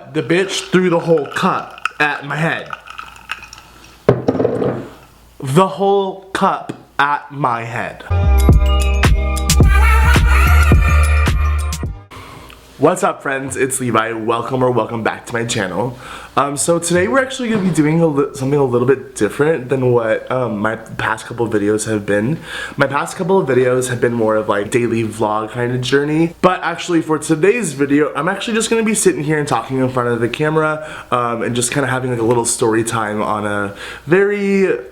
but the bitch threw the whole cup at my head. The whole cup at my head. What's up, friends? It's Levi. Welcome back to my channel. So today we're actually going to be doing something a little bit different than what my past couple of videos have been. My past couple of videos have been more of like daily vlog kind of journey. But actually for today's video, I'm actually just going to be sitting here and talking in front of the camera and just kind of having like a little story time on a very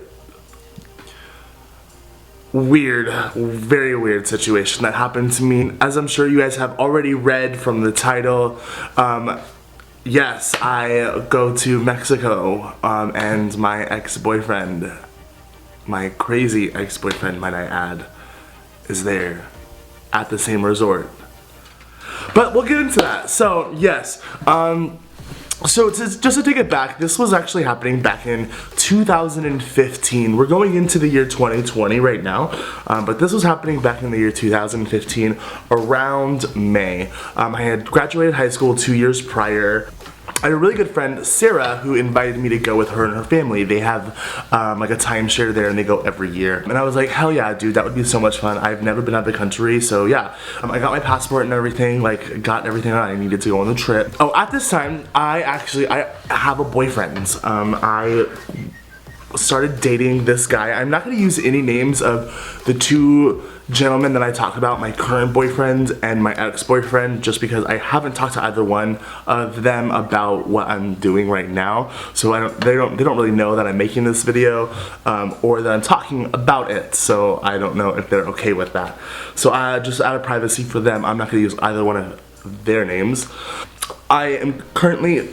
very weird situation that happened to me. As I'm sure you guys have already read from the title, yes, I go to Mexico and my ex-boyfriend, my crazy ex-boyfriend might I add, is there at the same resort. But we'll get into that. So yes, so just to take it back, this was actually happening back in 2015. We're going into the year 2020 right now, but this was happening back in the year 2015 around May. I had graduated high school 2 years prior. I had a really good friend, Sarah, who invited me to go with her and her family. They have like a timeshare there and they go every year. And I was like, hell yeah, dude, that would be so much fun. I've never been out of the country, so yeah. I got my passport and everything, like got everything I needed to go on the trip. Oh, at this time, I have a boyfriend. I started dating this guy. I'm not going to use any names of the two gentlemen that I talk about, my current boyfriend and my ex-boyfriend, just because I haven't talked to either one of them about what I'm doing right now. So they don't really know that I'm making this video or that I'm talking about it. So I don't know if they're okay with that. So just out of privacy for them, I'm not going to use either one of their names. I am currently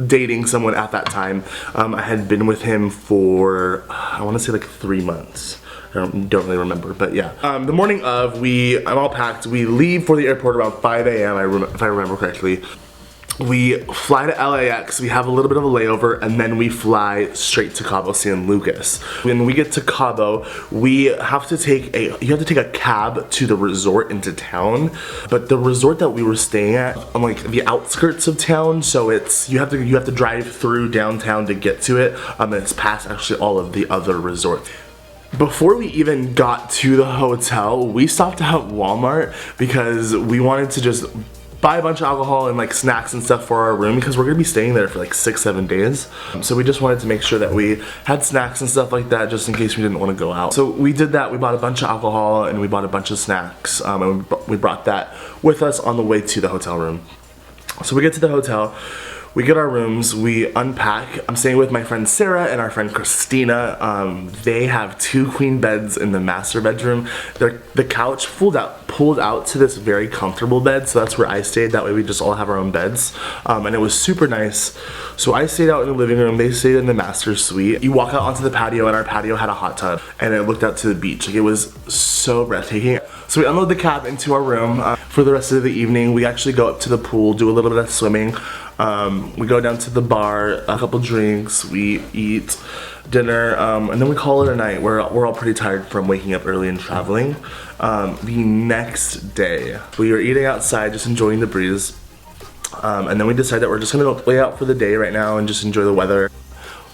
dating someone at that time. I had been with him for, I want to say like 3 months. I don't really remember, but yeah. The morning of, I'm all packed. We leave for the airport around 5 a.m. if I remember correctly. We fly to LAX, we have a little bit of a layover, and then we fly straight to Cabo San Lucas. When we get to Cabo, you have to take a cab to the resort into town. But the resort that we were staying at, on like the outskirts of town, so you have to drive through downtown to get to it. And it's past actually all of the other resorts. Before we even got to the hotel, we stopped at Walmart because we wanted to just buy a bunch of alcohol and like snacks and stuff for our room because we're gonna be staying there for like 6-7 days. So we just wanted to make sure that we had snacks and stuff like that just in case we didn't want to go out. So we did that. We bought a bunch of alcohol and we bought a bunch of snacks and we brought that with us on the way to the hotel room. So we get to the hotel. We get our rooms, we unpack. I'm staying with my friend Sarah and our friend Christina. They have 2 queen beds in the master bedroom. The couch pulled out to this very comfortable bed, so that's where I stayed. That way we just all have our own beds. And it was super nice. So I stayed out in the living room, they stayed in the master suite. You walk out onto the patio and our patio had a hot tub and it looked out to the beach. Like, it was so breathtaking. So we unload the cab into our room. For the rest of the evening, we actually go up to the pool, do a little bit of swimming. We go down to the bar, a couple drinks, we eat dinner, and then we call it a night. We're all pretty tired from waking up early and traveling. The next day, we were eating outside, just enjoying the breeze, and then we decide that we're just gonna go lay out for the day right now and just enjoy the weather.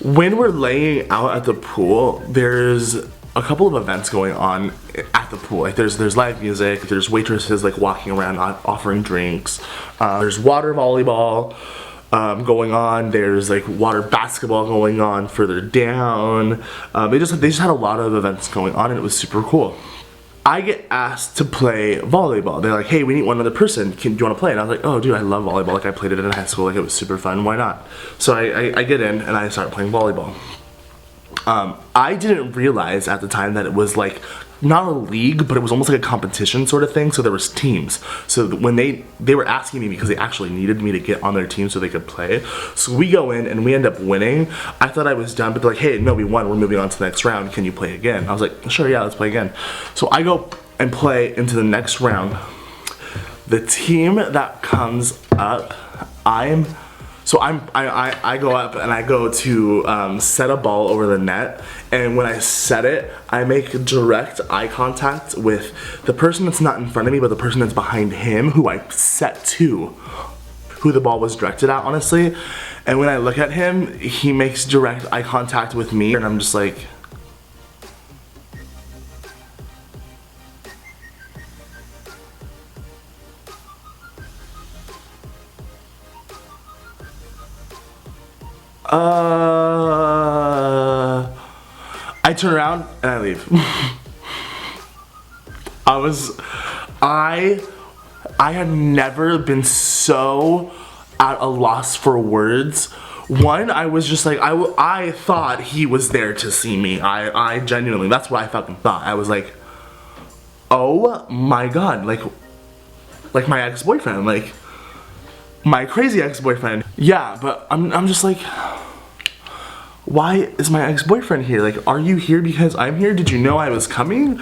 When we're laying out at the pool, there's a couple of events going on at the pool. Like there's live music, there's waitresses like walking around offering drinks, there's water volleyball going on, there's like water basketball going on further down. They just had a lot of events going on and it was super cool. I get asked to play volleyball. They're like, hey, we need one other person. Do you want to play? And I was like, oh dude, I love volleyball. Like, I played it in high school. Like, it was super fun. Why not? So I get in and I start playing volleyball. I didn't realize at the time that it was like not a league, but it was almost like a competition sort of thing. So there was teams. So when they were asking me because they actually needed me to get on their team so they could play. So we go in and we end up winning. I thought I was done, but they're like, hey, no, we won. We're moving on to the next round. Can you play again? I was like, sure, yeah, let's play again. So I go and play into the next round. The team that comes up, I go up and I go to set a ball over the net, and when I set it, I make direct eye contact with the person that's not in front of me, but the person that's behind him, who I set to. who the ball was directed at, honestly. And when I look at him, he makes direct eye contact with me, and I'm just like, I turn around and I leave. I had never been so at a loss for words. One, I was just like, I thought he was there to see me. I genuinely, that's what I fucking thought. I was like, oh my god, like my ex-boyfriend, like my crazy ex-boyfriend. Yeah, but I'm just like, why is my ex-boyfriend here? Like, are you here because I'm here? Did you know I was coming?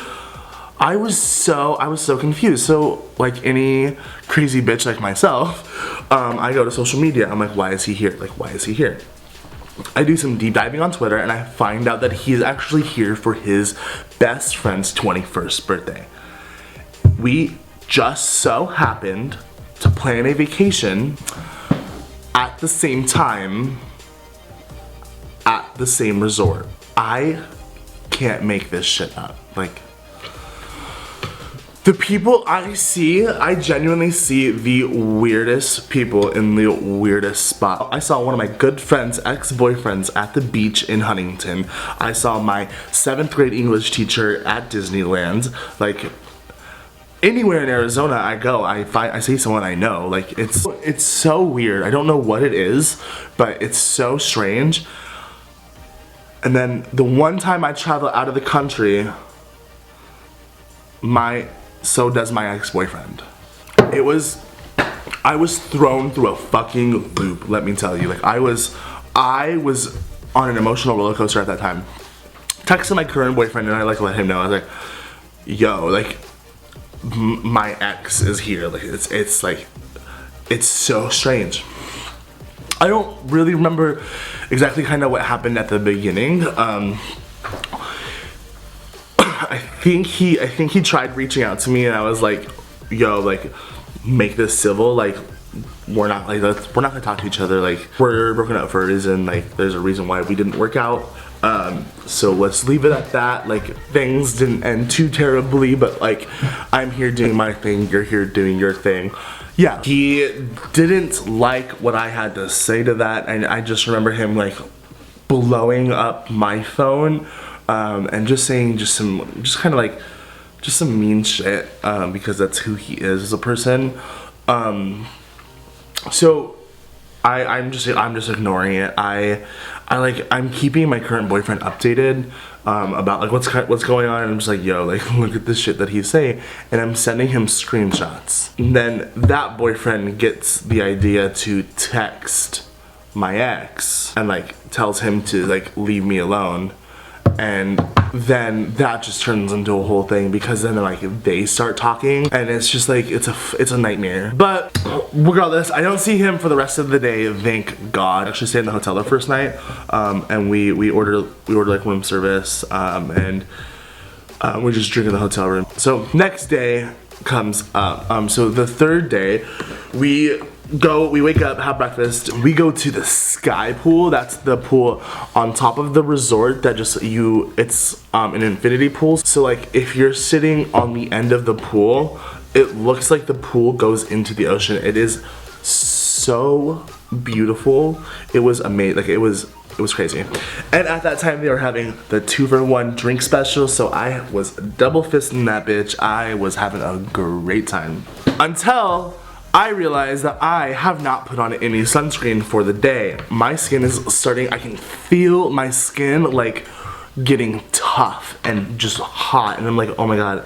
I was so confused. So, like any crazy bitch like myself, I go to social media. I'm like, why is he here? Like, why is he here? I do some deep diving on Twitter, and I find out that he's actually here for his best friend's 21st birthday. We just so happened to plan a vacation at the same time at the same resort. I can't make this shit up. Like, the people I see, I genuinely see the weirdest people in the weirdest spot. I saw one of my good friends' ex-boyfriends at the beach in Huntington. I saw my 7th grade English teacher at Disneyland. Like, anywhere in Arizona I go, I see someone I know. Like, it's so weird. I don't know what it is, but it's so strange. And then the one time I travel out of the country, so does my ex-boyfriend. I was thrown through a fucking loop, let me tell you. Like, I was on an emotional roller coaster at that time. Texted my current boyfriend and I like let him know. I was like, yo, like, my ex is here. Like, it's like, it's so strange. I don't really remember exactly kind of what happened at the beginning. I think he tried reaching out to me, and I was like, yo, like, make this civil. Like, we're not gonna talk to each other. Like, we're broken up for a reason. Like, there's a reason why we didn't work out. So let's leave it at that. Like, things didn't end too terribly, but like, I'm here doing my thing, you're here doing your thing. Yeah, he didn't like what I had to say to that, and I just remember him like blowing up my phone, and just saying some mean shit, because that's who he is as a person. So I'm just ignoring it. I'm keeping my current boyfriend updated about like what's going on, and I'm just like, yo, like, look at this shit that he's saying, and I'm sending him screenshots. And then that boyfriend gets the idea to text my ex and like tells him to like leave me alone. And then that just turns into a whole thing, because then like they start talking, and it's just like it's a nightmare. But regardless, I don't see him for the rest of the day, thank God. I actually stayed in the hotel the first night, and we ordered like room service, and we just drink in the hotel room. So next day comes up. So the third day, we wake up, have breakfast, we go to the sky pool. That's the pool on top of the resort that it's an infinity pool. So like, if you're sitting on the end of the pool, it looks like the pool goes into the ocean. It is so beautiful. It was amazing. Like, it was crazy. And at that time they were having the 2-for-1 drink special, so I was double fisting that bitch. I was having a great time. Until I realized that I have not put on any sunscreen for the day. My skin is starting, I can feel my skin like getting tough and just hot, and I'm like, oh my god,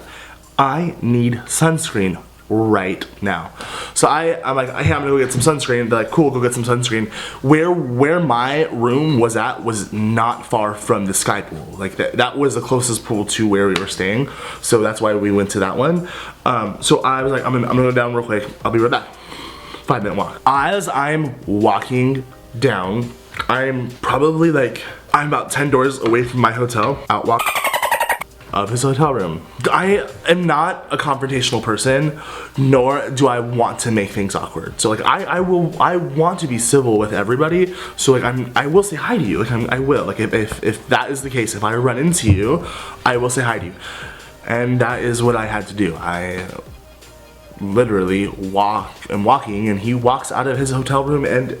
I need sunscreen right now. So I'm like, hey, I'm gonna go get some sunscreen. They're like, cool, go get some sunscreen. Where my room was at was not far from the sky pool. Like, that was the closest pool to where we were staying, so that's why we went to that one. So I was like, I'm gonna go down real quick, I'll be right back. 5-minute walk. As I'm walking down, I'm about 10 doors away from my hotel. Outwalk. of his hotel room. I am not a confrontational person, nor do I want to make things awkward. So like I want to be civil with everybody. So like I will say hi to you. Like I will. Like if that is the case, if I run into you, I will say hi to you. And that is what I had to do. I literally am walking, and he walks out of his hotel room, and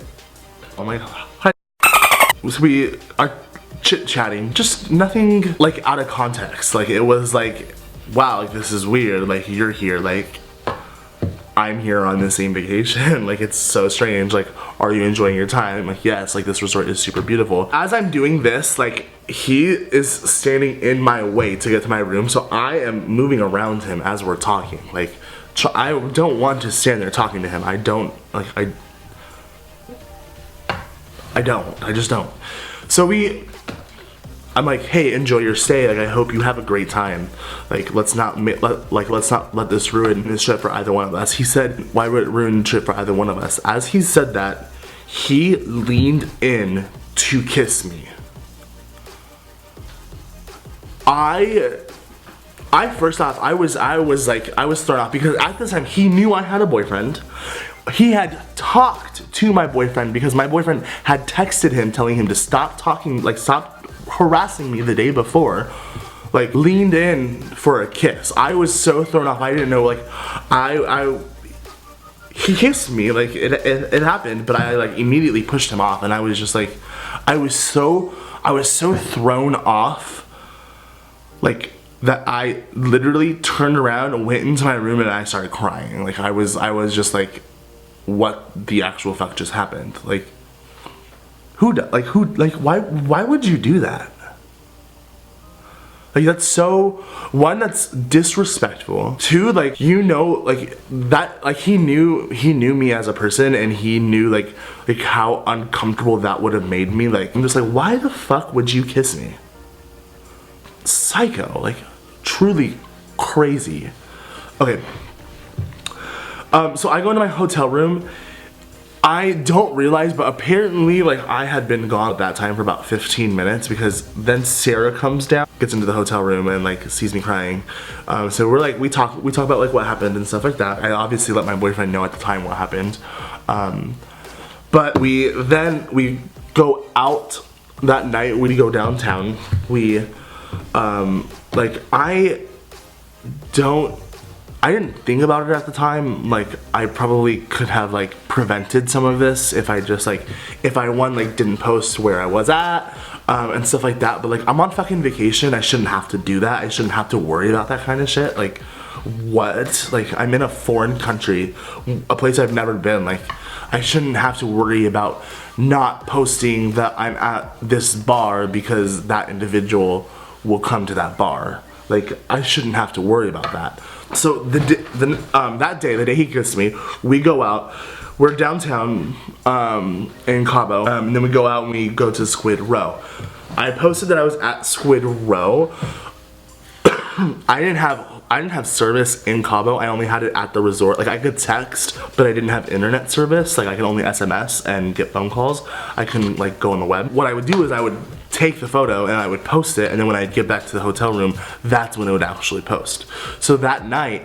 I'm like, hi. So we are chit-chatting, just nothing like out of context. Like it was like, wow, like this is weird. Like you're here, like I'm here on the same vacation. Like it's so strange. Like, are you enjoying your time? I'm like, yes, like this resort is super beautiful. As I'm doing this, like he is standing in my way to get to my room, so I am moving around him as we're talking. Like I don't want to stand there talking to him. I just don't. So I'm like, hey, enjoy your stay. Like, I hope you have a great time. Like, let's not let this ruin this trip for either one of us. He said, why would it ruin the trip for either one of us? As he said that, he leaned in to kiss me. First off, I was thrown off because at this time he knew I had a boyfriend. He had talked to my boyfriend because my boyfriend had texted him telling him to stop talking, like stop harassing me the day before. Like leaned in for a kiss. I was so thrown off. I didn't know, like he kissed me, like it happened, but I like immediately pushed him off, and I was just like, I was so thrown off, like that I literally turned around and went into my room and I started crying. Like I was just like, what the actual fuck just happened? Like why would you do that? Like that's so, one, that's disrespectful. Two, like, you know, like that, like he knew me as a person, and he knew like how uncomfortable that would have made me. Like I'm just like, why the fuck would you kiss me? Psycho, like truly crazy. Okay. So I go into my hotel room. I don't realize, but apparently like I had been gone at that time for about 15 minutes, because then Sarah comes down, gets into the hotel room, and like sees me crying. So we're like, we talk about like what happened and stuff like that. I obviously let my boyfriend know at the time what happened. But we go out that night. We go downtown. I didn't think about it at the time. Like I probably could have like prevented some of this if I didn't post where I was at and stuff like that. But like I'm on fucking vacation. I shouldn't have to do that. I shouldn't have to worry about that kind of shit. Like what? Like I'm in a foreign country, a place I've never been. Like I shouldn't have to worry about not posting that I'm at this bar because that individual will come to that bar. Like I shouldn't have to worry about that. So that day, the day he kissed me, we go out. We're downtown in Cabo, and then we go out and we go to Squid Row. I posted that I was at Squid Row. I didn't have service in Cabo. I only had it at the resort. Like I could text, but I didn't have internet service. Like I could only SMS and get phone calls. I couldn't like go on the web. What I would do is I would take the photo and I would post it, and then when I'd get back to the hotel room, that's when it would actually post. So that night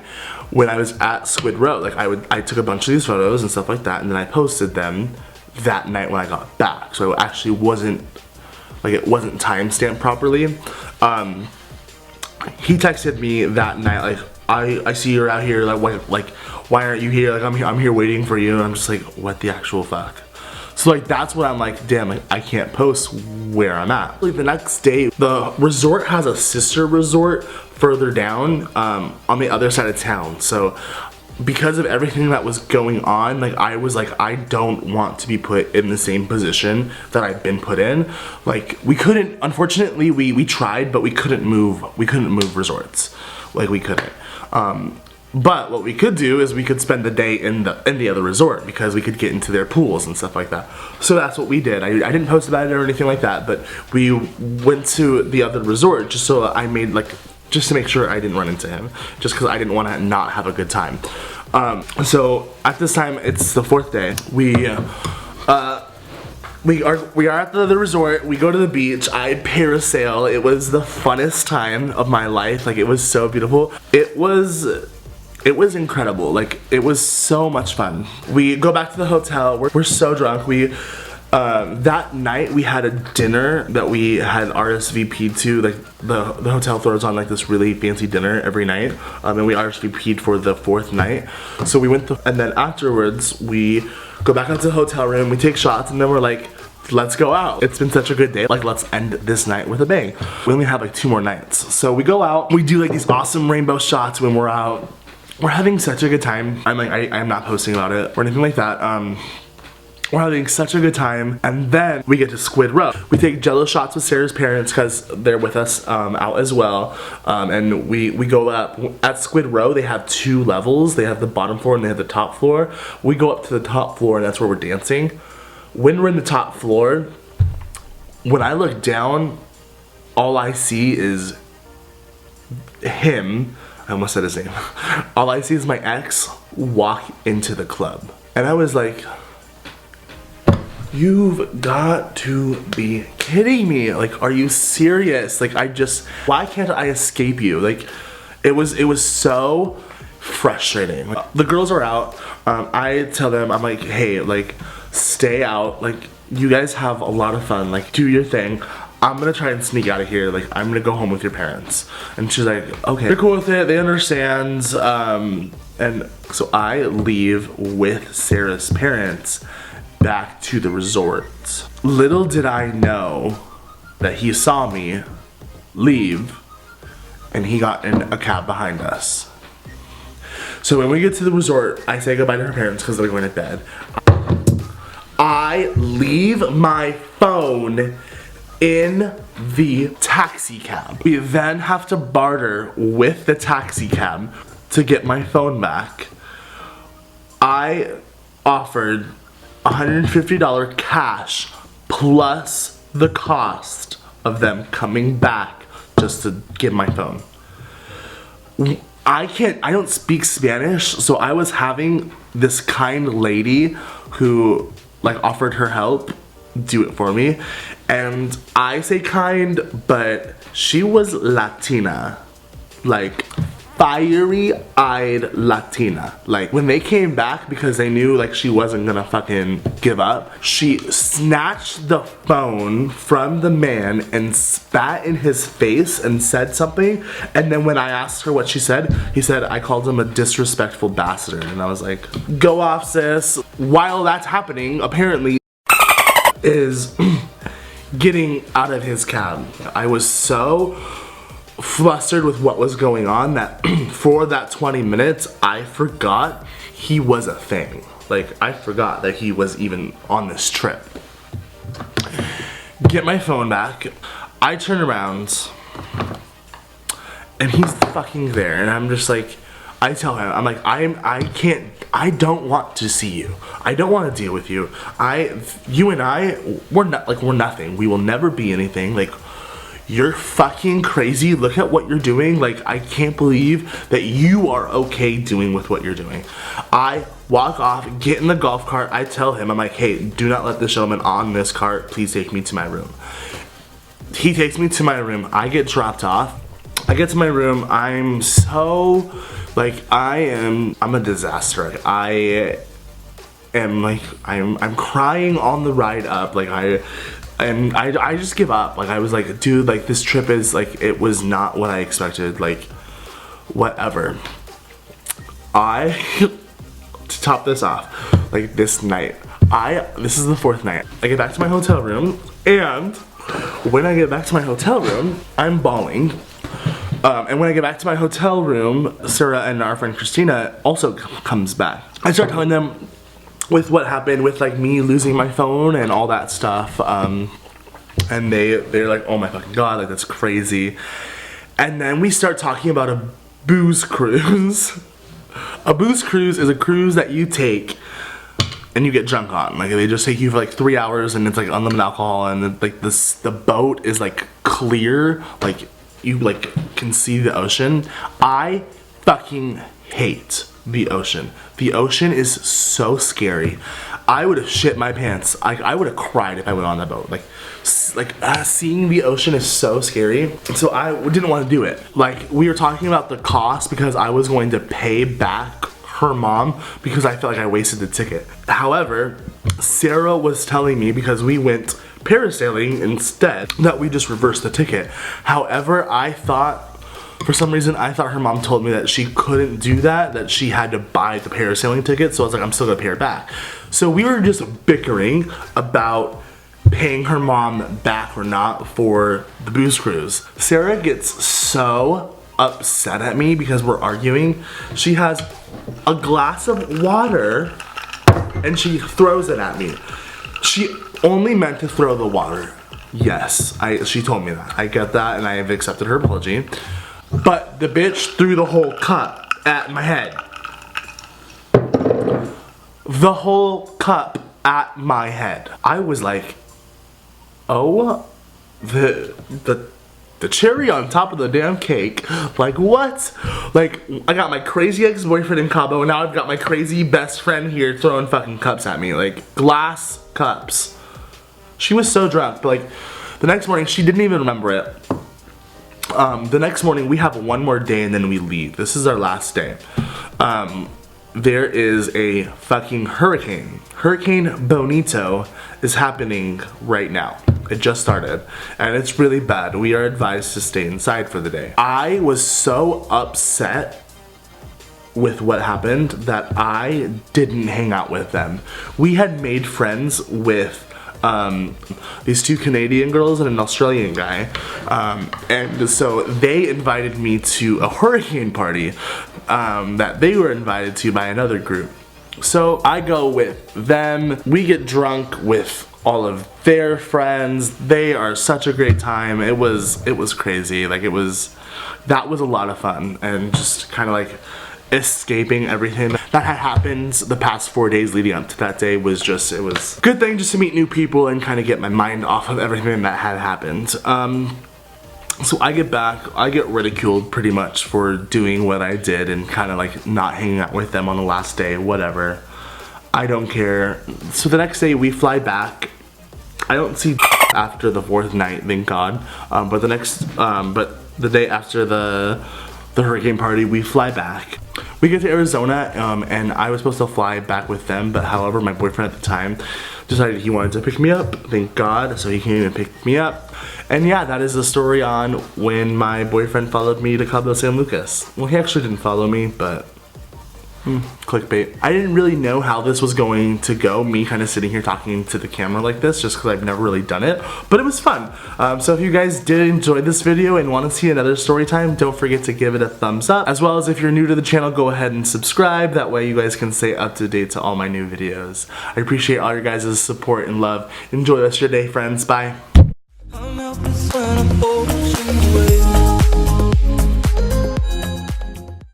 when I was at Squid Row, like I took a bunch of these photos and stuff like that, and then I posted them that night when I got back. So it actually wasn't timestamped properly. He texted me that night like, I see you're out here, like why aren't you here? Like I'm here waiting for you. And I'm just like, what the actual fuck? So like that's when I'm like, damn, like I can't post where I'm at. Like the next day, the resort has a sister resort further down on the other side of town. So because of everything that was going on, like I was like, I don't want to be put in the same position that I've been put in. Like we couldn't, unfortunately, we tried, but we couldn't move resorts. Like we couldn't. But what we could do is we could spend the day in the other resort, because we could get into their pools and stuff like that. So that's what we did. I didn't post about it or anything like that, but we went to the other resort just so I made like, just to make sure I didn't run into him, just because I didn't want to not have a good time. So at this time, it's the fourth day. We We are at the resort. We go to the beach. I parasail. It was the funnest time of my life. Like, it was so beautiful. It was incredible. Like, it was so much fun. We go back to the hotel. We're so drunk. That night we had a dinner that we had RSVP'd to. Like, the hotel throws on like this really fancy dinner every night, and we RSVP'd for the 4th night. So we went and then afterwards we go back into the hotel room, we take shots, and then we're like, let's go out. It's been such a good day. Like, let's end this night with a bang. We only have like 2 more nights. So we go out, we do like these awesome rainbow shots when we're out. We're having such a good time. I'm not posting about it or anything like that. We're having such a good time, and then we get to Squid Row. We take jello shots with Sarah's parents because they're with us out as well, and we go up. At Squid Row, they have 2 levels. They have the bottom floor and they have the top floor. We go up to the top floor, and that's where we're dancing. When we're in the top floor, when I look down, all I see is him. I almost said his name. All I see is my ex walk into the club, and I was like, you've got to be kidding me. Like, are you serious? Like, why can't I escape you? Like, it was so frustrating. Like, the girls are out. I tell them, I'm like, hey, like, stay out. Like, you guys have a lot of fun. Like, do your thing. I'm gonna try and sneak out of here. Like, I'm gonna go home with your parents. And she's like, okay. They're cool with it. They understand. And so I leave with Sarah's parents back to the resort. Little did I know that he saw me leave and he got in a cab behind us. So when we get to the resort, I say goodbye to her parents because they're going to bed. I leave my phone in the taxi cab. We then have to barter with the taxi cab to get my phone back. I offered $150 cash plus the cost of them coming back just to get my phone. I don't speak Spanish, so I was having this kind lady who like offered her help do it for me, and I say kind, but she was Latina, like fiery-eyed Latina. Like, when they came back, because they knew like she wasn't gonna fucking give up, she snatched the phone from the man and spat in his face and said something, and then when I asked her what she said, he said, I called him a disrespectful bastard, and I was like, go off, sis. While that's happening, apparently is getting out of his cab. I was so flustered with what was going on that for that 20 minutes I forgot he was a thing. Like, I forgot that he was even on this trip. Get my phone back. I turn around and he's fucking there, and I'm just like, I tell him, I'm like, I don't want to see you. I don't want to deal with you. You and I, we're nothing. We will never be anything. Like, you're fucking crazy. Look at what you're doing. Like, I can't believe that you are okay doing with what you're doing. I walk off, get in the golf cart. I tell him, I'm like, hey, do not let this gentleman on this cart. Please take me to my room. He takes me to my room. I get dropped off. I get to my room. I'm so, like, I'm a disaster. I am like, I'm crying on the ride up. Like, I just give up. Like, I was like, dude, like, this trip is like, it was not what I expected. Like, whatever. To top this off, like, this night, this is the 4th night. I get back to my hotel room, and when I get back to my hotel room, I'm bawling. And when I get back to my hotel room, Sarah and our friend Christina also comes back. I start telling them with what happened with like me losing my phone and all that stuff. And they're like, oh my fucking god, like, that's crazy. And then we start talking about a booze cruise. A booze cruise is a cruise that you take and you get drunk on. Like, they just take you for like 3 hours, and it's like unlimited alcohol, and then, like, the boat is like clear, like you like can see the ocean. I fucking hate the ocean. The ocean is so scary. I would have shit my pants. I would have cried if I went on that boat. Seeing the ocean is so scary. So I didn't want to do it. Like, we were talking about the cost because I was going to pay back her mom because I felt like I wasted the ticket. However, Sarah was telling me, because we went parasailing instead, that we just reversed the ticket. However, I thought, for some reason, I thought her mom told me that she couldn't do that she had to buy the parasailing ticket. So I was like, I'm still gonna pay her back. So we were just bickering about paying her mom back or not for the booze cruise. Sarah gets so upset at me because we're arguing. She has a glass of water and she throws it at me. She only meant to throw the water. Yes, she told me that. I get that and I have accepted her apology. But the bitch threw the whole cup at my head. The whole cup at my head. I was like, oh, the cherry on top of the damn cake. Like, what? Like, I got my crazy ex-boyfriend in Cabo, and now I've got my crazy best friend here throwing fucking cups at me. Like, glass cups. She was so drunk, but like, the next morning, she didn't even remember it. The next morning, we have one more day and then we leave. This is our last day. There is a fucking hurricane. Hurricane Bonito is happening right now. It just started and it's really bad. We are advised to stay inside for the day. I was so upset with what happened that I didn't hang out with them. We had made friends with these two Canadian girls and an Australian guy, and so they invited me to a hurricane party that they were invited to by another group. So I go with them. We get drunk with all of their friends. They are such a great time. It was crazy. Like, that was a lot of fun, and just kind of like escaping everything that had happened the past 4 days leading up to that day. It was a good thing just to meet new people and kind of get my mind off of everything that had happened. So I get back, I get ridiculed pretty much for doing what I did and kind of like not hanging out with them on the last day, whatever. I don't care. So the next day we fly back. I don't see after the 4th night, thank God. But the day after the hurricane party, we fly back. We get to Arizona, and I was supposed to fly back with them, but however, my boyfriend at the time decided he wanted to pick me up, thank God, so he came and picked me up. And yeah, that is the story on when my boyfriend followed me to Cabo San Lucas. Well, he actually didn't follow me, but clickbait. I didn't really know how this was going to go, me kind of sitting here talking to the camera like this, just because I've never really done it, but it was fun. So if you guys did enjoy this video and want to see another story time, don't forget to give it a thumbs up, as well as if you're new to the channel, go ahead and subscribe. That way you guys can stay up to date to all my new videos. I appreciate all your guys' support and love. Enjoy the rest of your day, friends. Bye.